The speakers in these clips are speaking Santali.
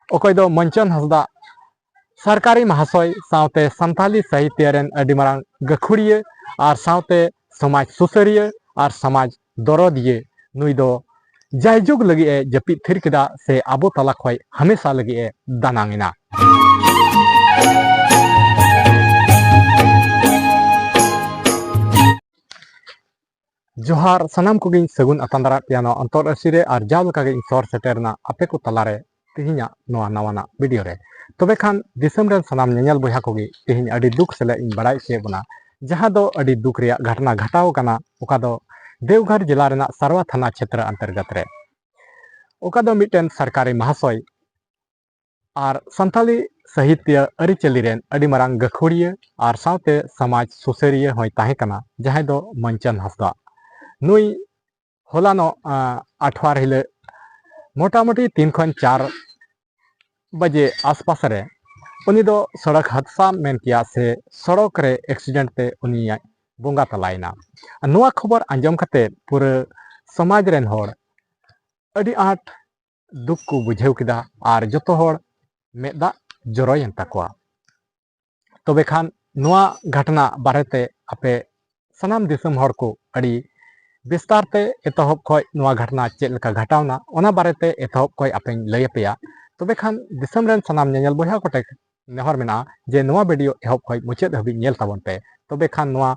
अकोय दो मंचन हंसदा सरकारी महाशय सावते संथाली साहित्य रेन अडी मारांग गखुड़िया और सावते समाज सुसरिया और समाज दरदिये नुई दो जायजुग लगी ए जपीद थिर किदा से आबो तला खय हमेशा लगी ए दानांगिना। जोहार सनाम कोगिन सगुन अतंदरा पियानो अंतर असिरे और जाल कागे सर सेटेरना आपे को तलारे तिहिना नोआ नवाना वीडियो रे तबे खान दिसम रेन सनाम नेल बहा कोगी तिहिन अडी दुख सेले इन बड़ाई से बना जहां दो अडी दुख रिया घटना घटाव कना ओका दो देवघर जिला रेना सरवा थाना क्षेत्र अंतर्गत रे ओका दो मिटन सरकारी महाशय और संथाली साहित्य अरिचली रेन अडी मारांग गखुड़िया और सावते समाज सुसरिया होय ताहे कना जहां दो मंचन हंसदा नुई होलानो आठवार हिले मोटामोटी 3 खन 4 बजे आसपास रे उनी दो सड़क हादसा मेन किया से सड़क रे एक्सीडेंट ते उनी बोंगा तलायना। नुआ खबर आंजम कते पूरे समाज रेन होड़ अडी आठ दुख को बुझेव किदा और जतो होड़ मेदा जरोयन तकवा। तबे खान नुआ घटना बारेते आपे सनाम दिसम होड़ को अडी विस्तार ते एतहब खय नुआ घटना चेद लेका घटावना ओना बारेते एतहब खय आपे लय पेया। तबे खान दिसम रेन सनाम नेल बहा कोटे नेहर मेना जे नुआ वीडियो एहब खय मुचाद हबि नेल ताबन पे तबे खान नुआ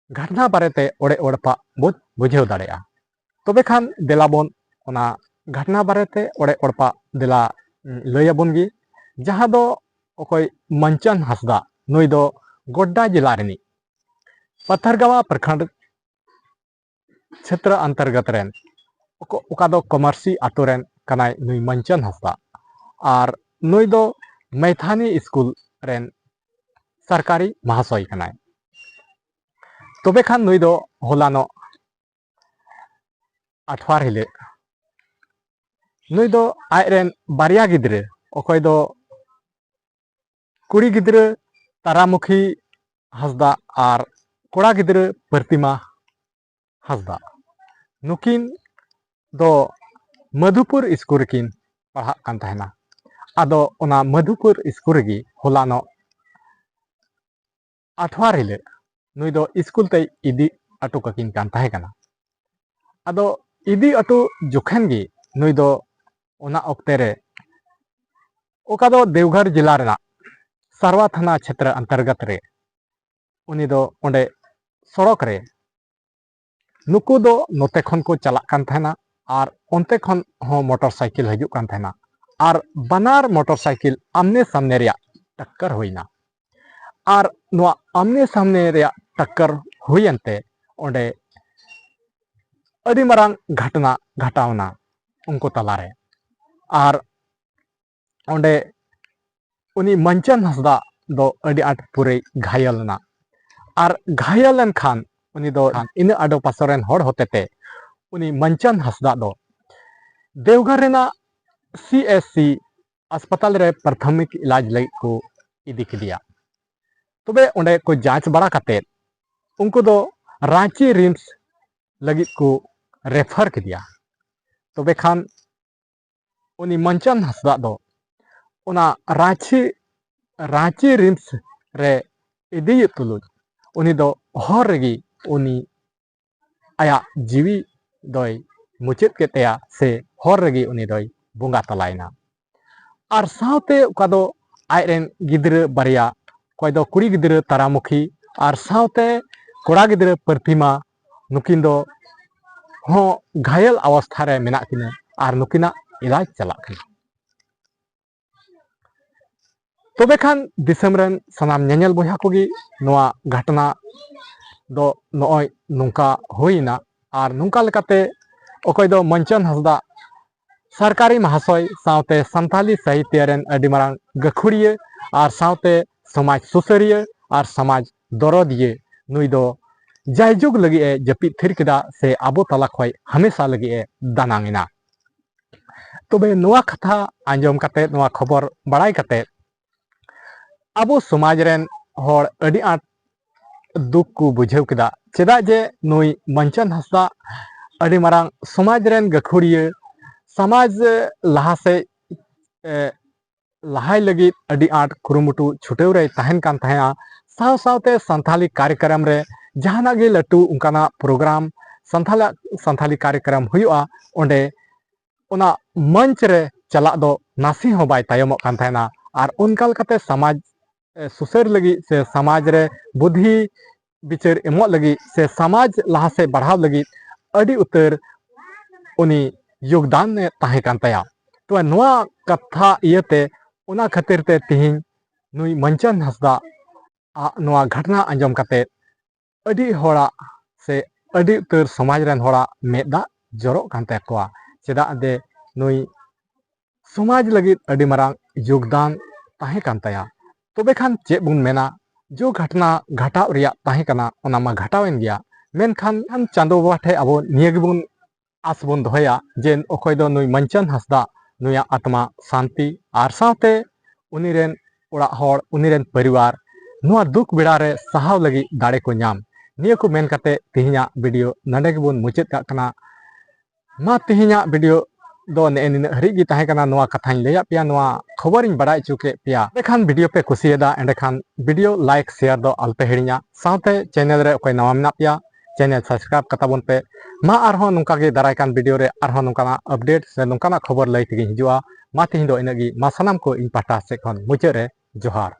घटना बारेते ओड़े ओड़पा बुझेव दाड़ेया। तबे खान देलाबन ओना घटना बारेते ओड़े ओड़पा देला लयबन गी जहां दो अकोय मंचन हंसदा नुई दो गोड्डा जिला रेनी पत्थरगावा प्रखंड क्षेत्र अंतर्गत रेन ओका दो कमर्सी आतो रेन कनाय नुई मंचन हंसदा और नुई दो मैथानी स्कूल रेन सरकारी महाशय कनाय। तबे खान नुई दो होलानो आठवार हिले नुई दो आय रेन बारिया गिद्रे अकोय दो कुड़ी गिद्रे तारामुखी हंसदा और कोड़ा गिद्रे प्रतिमा हंसदा नुकिन दो मधुपुर स्कूल किन पढ़ा कान तहना आदो ओना मधुपुर स्कूल गी होलानो आठवार हिले नुई दो स्कूल ते इदी अटो काकिन कान तहे कना। आदो इदी अटो जोखन गी नुई दो ओना ऑक्ते रे ओका दो देवघर जिला रेना सरवा थाना क्षेत्र अंतर्गत रे उनी दो ओंडे सड़क रे नुकु दो नोते खन को चला कान थेना और ओंते खन हो मोटरसाइकिल हजू कान थेना और बनार मोटरसाइकिल आमने सामने रिया टक्कर हुईना और नुआ आमने सामने रिया टक्कर हुईनते ओंडे अडी मारांग घटना घटावना उनको तलारे और ओंडे उनी मंचन हंसदा दो अडी आठ पूरे घायल ना और घायलन खान उनी दो इन आडो पासरेन होड़ होतेते उनी मंचन हंसदा दो देवघर रेना CSC अस्पताल रे प्राथमिक इलाज लगी को इदी किदिया। तबे ओंडे को जांच बड़ा कते उनको दो रांची रिम्स लगी को रेफर किदिया। तबे खान उनी मंचन हंसदा दो ओना रांची रिम्स रे इदी तुलुज उनी दो हर रेगी उनी आया जीवी दोय मुचाद केतेया से हर रेगी उनी दोय बोंगा तलायना और सावते उका दो आयरेन गिद्रे बारिया कोय दो कुड़ी गिद्रे तारामुखी और सावते कोड़ा गिद्रे प्रतिमा नुकिन दो हो घायल अवस्था रे मेना किना और नुकिना इलाज चला कना। तबे खान दिसम रेन सनाम नेल बहा कोगी नोआ घटना दो नोय नुंका होइना और नुंका लेकाते अकोय दो मंचन हंसदा सरकारी महाशय सावते संथाली साहित्य रेन अडी मारांग गखुड़िया और सावते समाज सुसरिया और समाज दरदिये नुई दो जायजुग लगी ए जपीद थिर किदा से आबो तला खय हमेशा लगी ए दानांगिना। तबे नोआ कथा आंजम कते नोआ खबर बड़ाई कते आबो समाज रेन होड़ अडी आठ दुख को बुझेव किदा चेदा जे नुई मंचन हंसदा अडी मारांग समाज रेन गखुड़िया समाज लहा से लहाई लगी अड़ी आट कुरुमुटु छुटेव रे तहन कान तहेया साव सावते संथाली कार्यक्रम रे जहाना गे लटू उनकाना प्रोग्राम संथाली कार्यक्रम हुआ ओंडे ओना मंच रे चला दो नासी हो बाय तायमो कान तहेना आर उनका लकाते समाज सुसर लगी से समाज रे बुद्धि विचार एमो लगी से समाज लहा से बढ़ाव लगी अड़ी उतर उनी योगदान ने ताहे कान तया तो नोआ कथा इयते उना खातिर ते तिहिं नुई मंचन हंसदा नोआ घटना अंजम काते अड़ी होड़ा से अड़ी उतर समाज रन होड़ा मेदा जरो कान तकोआ चेदा दे नुई समाज लगी अड़ी मरांग योगदान ताहे कान तया तबे खान चे बुन मेना जो घटना घटाव रिया ताहे कना ओना मा घटावेन गया मेनखान खान चांदो बाठे अब निये गेबुन आस बन दोहया जे अखय दो नुई मंचन हंसदा नुया आत्मा शांति आर साथे उनीरेन ओड़ा होड़ उनीरेन परिवार नुआ दुख बेड़ा रे सहाव लगी दाड़े को नाम निया को मेन काते तिहिया वीडियो नडे गेबुन मुचाद का कना मा तिहिया वीडियो दो ने इन हरि गी ताहे कना नुआ कथाኝ लैया पिया नुआ खबर इन बड़ाई चुके पिया देखन वीडियो पे खुशियदा एंडखान वीडियो लाइक शेयर दो अलपे हिड़िया साथे चैनल रे ओकय नवा मेना पिया चैनल सब्सक्राइब कताबन पे मा आरहों नुका गे दारायकान वीडियो रे आरहों नुकाना अपडेट से नुकाना खबर लई तगी हिजुआ मा तिहिं दो इनगी मा सनाम को इन पाटा से खन मुचे रे जोहार।